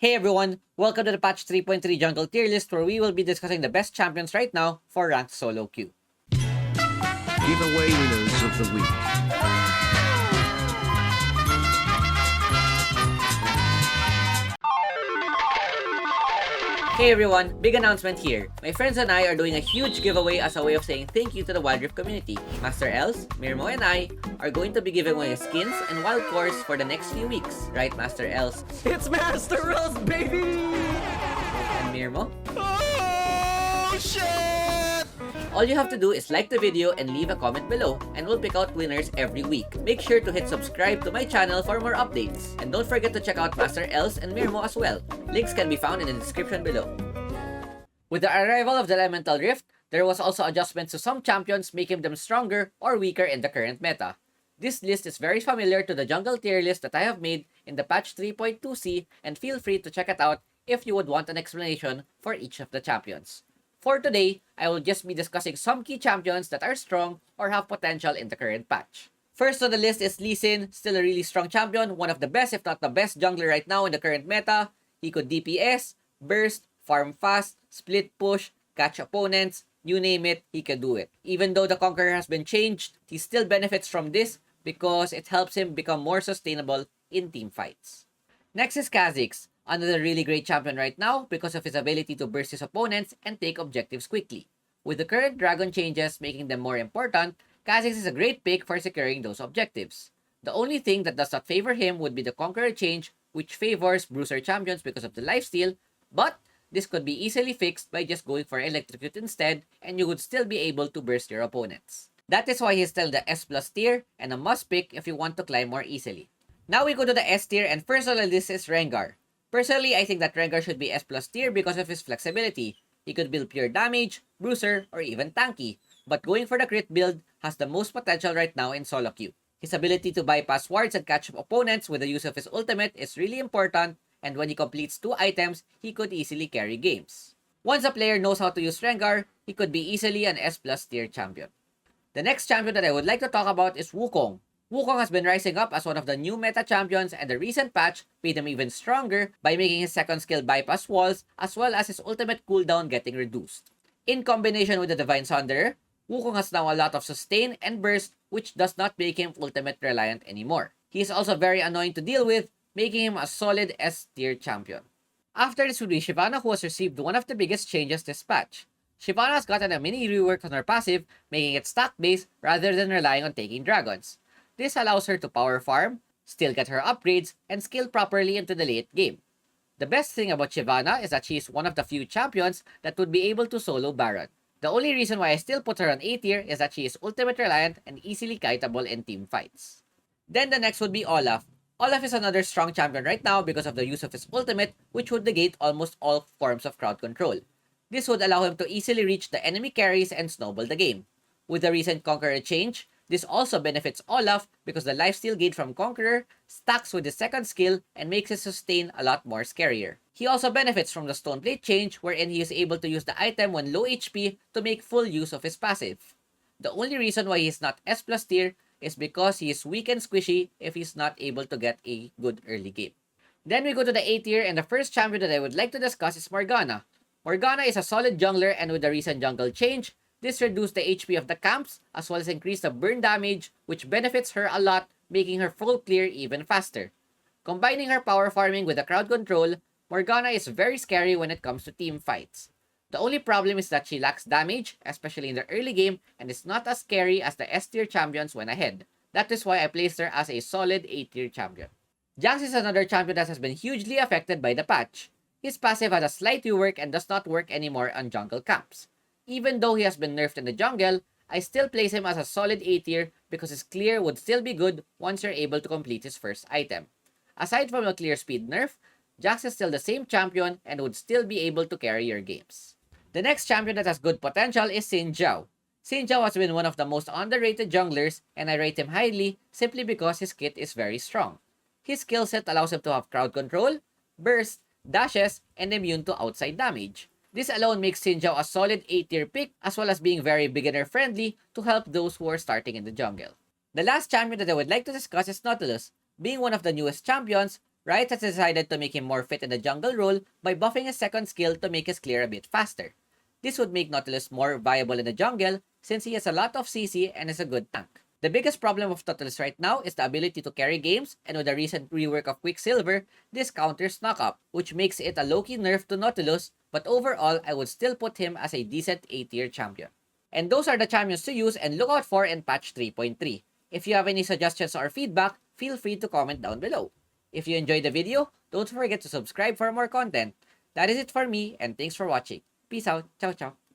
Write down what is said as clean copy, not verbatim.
Hey everyone, welcome to the patch 3.3 jungle tier list where we will be discussing the best champions right now for ranked solo queue. Giveaway winners of the week. Hey everyone, big announcement here. My friends and I are doing a huge giveaway as a way of saying thank you to the wildrift community. Master Els, Mirmo, and I are going to be giving away skins and wild cores for the next few weeks. Right, Master Els? It's Master Els, baby! And Mirmo? Oh, shit! All you have to do is like the video and leave a comment below, and we'll pick out winners every week. Make sure to hit subscribe to my channel for more updates. And don't forget to check out Master Els and Mirmo as well. Links can be found in the description below. With the arrival of the Elemental Rift, there was also adjustments to some champions, making them stronger or weaker in the current meta. This list is very familiar to the jungle tier list that I have made in the patch 3.2c, and feel free to check it out if you would want an explanation for each of the champions. For today, I will just be discussing some key champions that are strong or have potential in the current patch. First on the list is Xin, still a really strong champion, one of the best if not the best jungler right now in the current meta. He could DPS, burst, farm fast, split push, catch opponents, you name it, he can do it. Even though the Conqueror has been changed, he still benefits from this because it helps him become more sustainable in team fights. Next is Kha'Zix, another really great champion right now because of his ability to burst his opponents and take objectives quickly. With the current dragon changes making them more important, Kha'Zix is a great pick for securing those objectives. The only thing that does not favor him would be the Conqueror change, which favors bruiser champions because of the lifesteal, but this could be easily fixed by just going for Electrocute instead, and you would still be able to burst your opponents. That is why he's still the S+ tier and a must pick if you want to climb more easily. Now we go to the S tier, and first on the list is Rengar. Personally, I think that Rengar should be S+ tier because of his flexibility. He could build pure damage, bruiser, or even tanky, but going for the crit build has the most potential right now in solo queue. His ability to bypass wards and catch up opponents with the use of his ultimate is really important, and when he completes 2 items, he could easily carry games. Once a player knows how to use Rengar, he could be easily an S+ tier champion. The next champion that I would like to talk about is Wukong. Wukong has been rising up as one of the new meta champions, and the recent patch made him even stronger by making his second skill bypass walls as well as his ultimate cooldown getting reduced. In combination with the Divine Sunderer, Wukong has now a lot of sustain and burst, which does not make him ultimate reliant anymore. He is also very annoying to deal with, making him a solid S tier champion. After this would be Shibana, who has received one of the biggest changes this patch. Shibana has gotten a mini rework on her passive, making it stack based rather than relying on taking dragons. This allows her to power farm, still get her upgrades, and scale properly into the late game. The best thing about Shibana is that she is one of the few champions that would be able to solo Baron. The only reason why I still put her on A tier is that she is ultimate reliant and easily kiteable in team fights. Then the next would be Olaf. Olaf is another strong champion right now because of the use of his ultimate, which would negate almost all forms of crowd control. This would allow him to easily reach the enemy carries and snowball the game. With the recent Conqueror change, this also benefits Olaf because the lifesteal gain from Conqueror stacks with his second skill and makes his sustain a lot more scarier. He also benefits from the Stoneblade change, wherein he is able to use the item when low HP to make full use of his passive. The only reason why he is not S+ tier is because he is weak and squishy if he's not able to get a good early game. Then we go to the A tier, and the first champion that I would like to discuss is Morgana. Morgana is a solid jungler, and with the recent jungle change, this reduced the HP of the camps as well as increased the burn damage, which benefits her a lot, making her full clear even faster. Combining her power farming with the crowd control, Morgana is very scary when it comes to team fights. The only problem is that she lacks damage, especially in the early game, and is not as scary as the S tier champions when ahead. That is why I placed her as a solid A tier champion. Jax is another champion that has been hugely affected by the patch. His passive has a slight rework and does not work anymore on jungle camps. Even though he has been nerfed in the jungle, I still place him as a solid A tier because his clear would still be good once you're able to complete his first item. Aside from the clear speed nerf, Jax is still the same champion and would still be able to carry your games. The next champion that has good potential is Xin Zhao. Xin Zhao has been one of the most underrated junglers, and I rate him highly simply because his kit is very strong. His skill set allows him to have crowd control, burst, dashes, and immune to outside damage. This alone makes Xin Zhao a solid A tier pick, as well as being very beginner friendly to help those who are starting in the jungle. The last champion that I would like to discuss is Nautilus. Being one of the newest champions, Riot has decided to make him more fit in the jungle role by buffing his second skill to make his clear a bit faster. This would make Nautilus more viable in the jungle since he has a lot of CC and is a good tank. The biggest problem of Nautilus right now is the ability to carry games, and with the recent rework of Quicksilver, this counters knock-up, which makes it a low-key nerf to Nautilus, but overall, I would still put him as a decent A-tier champion. And those are the champions to use and look out for in patch 3.3. If you have any suggestions or feedback, feel free to comment down below. If you enjoyed the video, don't forget to subscribe for more content. That is it for me, and thanks for watching. Peace out. Ciao, ciao.